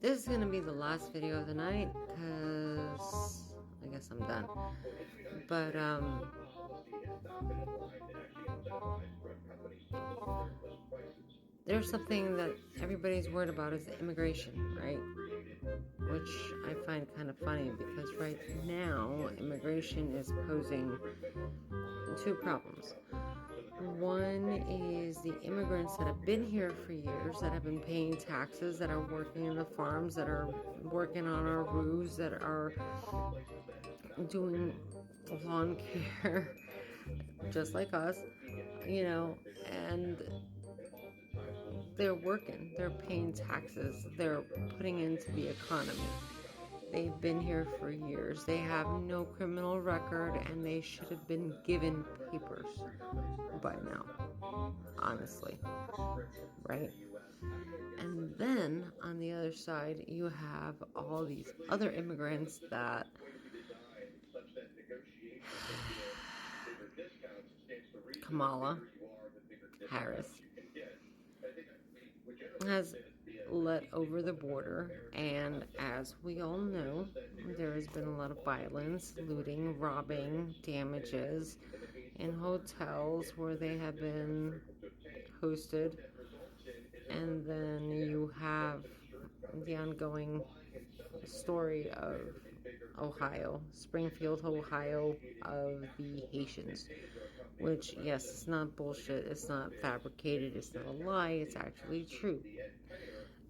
This is gonna be the last video of the night because I guess I'm done. But there's something that everybody's worried about is the immigration, right? Which I find kind of funny because right now immigration is posing two problems. One is the immigrants that have been here for years, that have been paying taxes, that are working in the farms, that are working on our roofs, that are doing lawn care, just like us, and they're working, they're paying taxes, they're putting into the economy. They've been here for years. They have no criminal record, and they should have been given papers by now, honestly, right? And then on the other side, you have all these other immigrants that Kamala Harris has let over the border, and as we all know, there has been a lot of violence, looting, robbing, damages in hotels where they have been hosted. And then you have the ongoing story of Ohio, Springfield, Ohio, of the Haitians, which, yes, it's not bullshit, it's not fabricated, it's not a lie, it's actually true.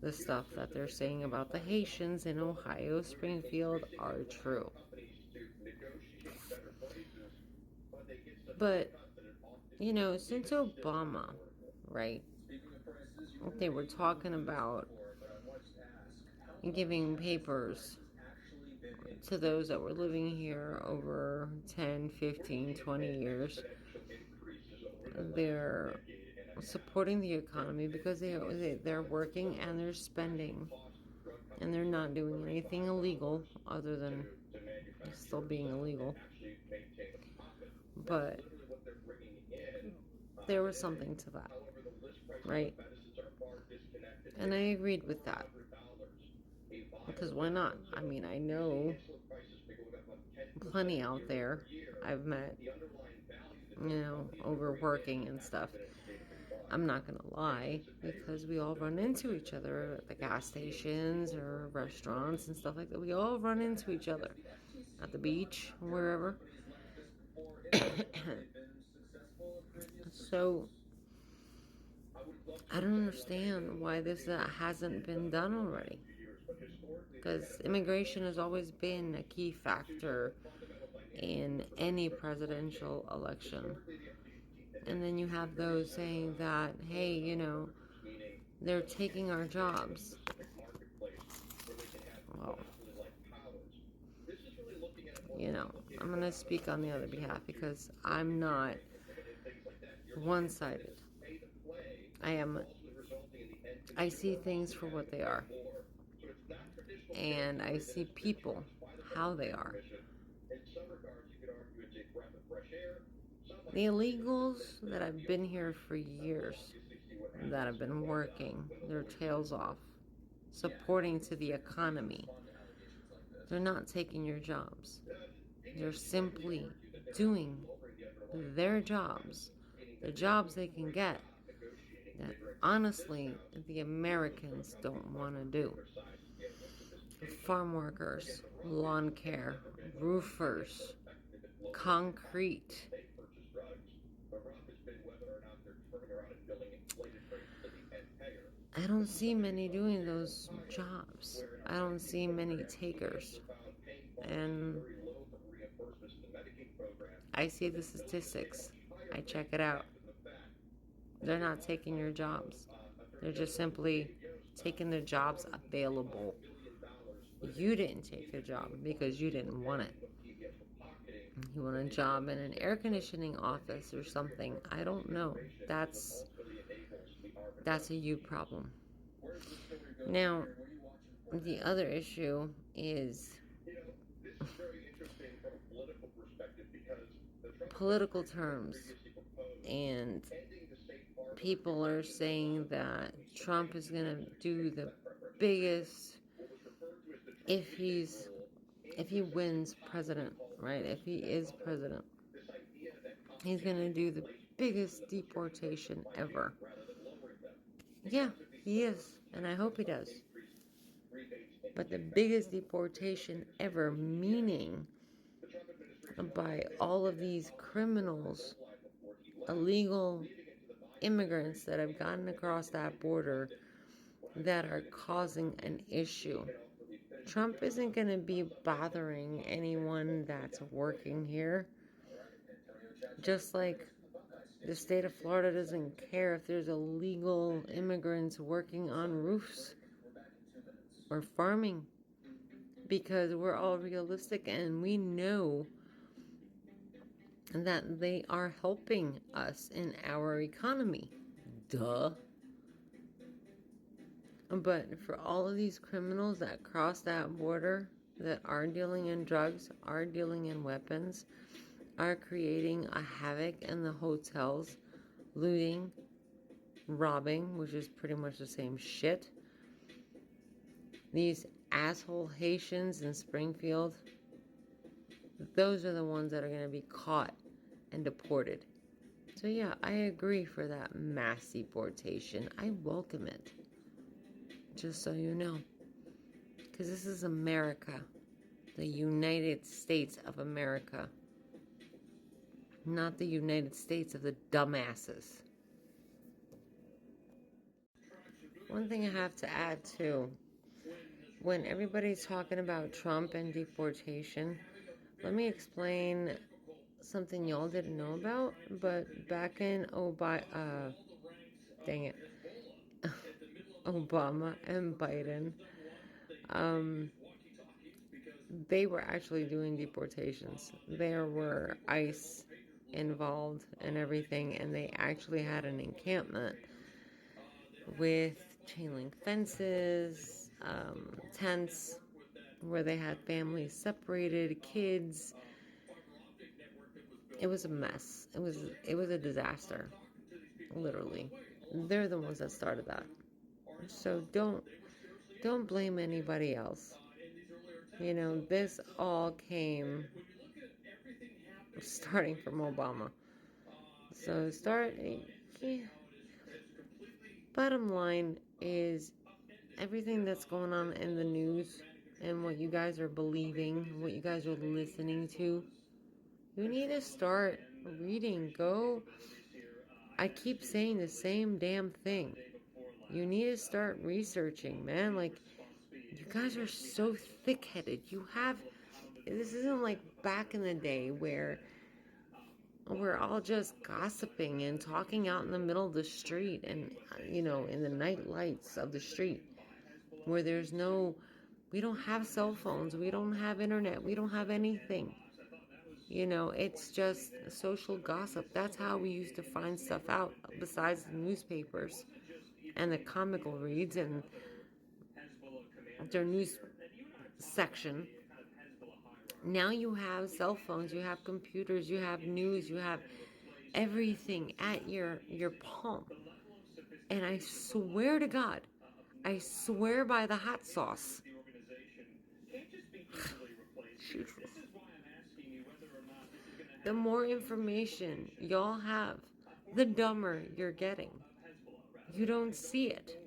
The stuff that they're saying about the Haitians in Ohio, Springfield, are true. But, since Obama, right, they were talking about giving papers to those that were living here over 10, 15, 20 years. They're supporting the economy because they're working and they're spending, and they're not doing anything illegal other than still being illegal. But there was something to that, right? And I agreed with that. Because why not? I mean, I know plenty out there I've met, overworking and stuff. I'm not gonna lie, because we all run into each other at the gas stations or restaurants and stuff like that. We all run into each other at the beach, wherever. So I don't understand why this hasn't been done already. Because immigration has always been a key factor in any presidential election. And then you have those saying that, hey, they're taking our jobs. Well, I'm going to speak on the other behalf because I'm not one-sided. I see things for what they are. And I see people how they are. The illegals that have been here for years, that have been working their tails off, supporting to the economy, they're not taking your jobs. They're simply doing their jobs, the jobs they can get, that honestly the Americans don't want to do. Farm workers, lawn care, roofers, concrete. I don't see many doing those jobs. I don't see many takers. And I see the statistics. I check it out. They're not taking your jobs. They're just simply taking the jobs available. You didn't take the job because you didn't want it. You want a job in an air conditioning office or something. I don't know. That's a you problem. Now, the other issue is political terms. And people are saying that Trump is going to do the biggest if he wins president, right? If he is president, he's gonna do the biggest deportation ever. Yeah, he is, and I hope he does. But the biggest deportation ever, meaning by all of these criminals, illegal immigrants that have gotten across that border that are causing an issue. Trump isn't going to be bothering anyone that's working here. Just like the state of Florida doesn't care if there's illegal immigrants working on roofs or farming, because we're all realistic and we know that they are helping us in our economy. Duh. But for all of these criminals that cross that border, that are dealing in drugs, are dealing in weapons, are creating a havoc in the hotels, looting, robbing, which is pretty much the same shit. These asshole Haitians in Springfield, those are the ones that are going to be caught and deported. So yeah, I agree for that mass deportation. I welcome it. Just so you know. Because this is America. The United States of America. Not the United States of the dumbasses. One thing I have to add too. When everybody's talking about Trump and deportation, let me explain something y'all didn't know about. But back in Obama and Biden, they were actually doing deportations. There were ICE involved and everything, and they actually had an encampment with chain link fences, tents where they had families separated, kids. It was a mess. It was a disaster, literally. They're the ones that started that. So don't blame anybody else. You know, this all came starting from Obama. So bottom line is everything that's going on in the news and what you guys are believing, what you guys are listening to, you need to start reading. I keep saying the same damn thing. You need to start researching, man. Like, you guys are so thick-headed. This isn't like back in the day where we're all just gossiping and talking out in the middle of the street and, in the night lights of the street where we don't have cell phones, we don't have internet, we don't have anything. It's just social gossip. That's how we used to find stuff out, besides the newspapers and the comical reads and their news section. Now you have cell phones, you have computers, you have news, you have everything at your palm. And I swear to God, I swear by the hot sauce. Jesus. The more information y'all have, the dumber you're getting. You don't see it.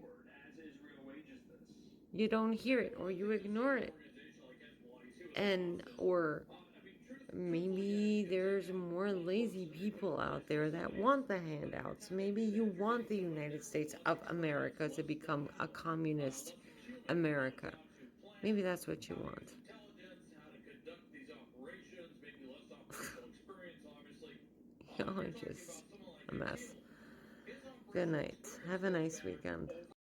You don't hear it, or you ignore it. Or maybe there's more lazy people out there that want the handouts. Maybe you want the United States of America to become a communist America. Maybe that's what you want. Y'all are just a mess. Good night. Have a nice weekend.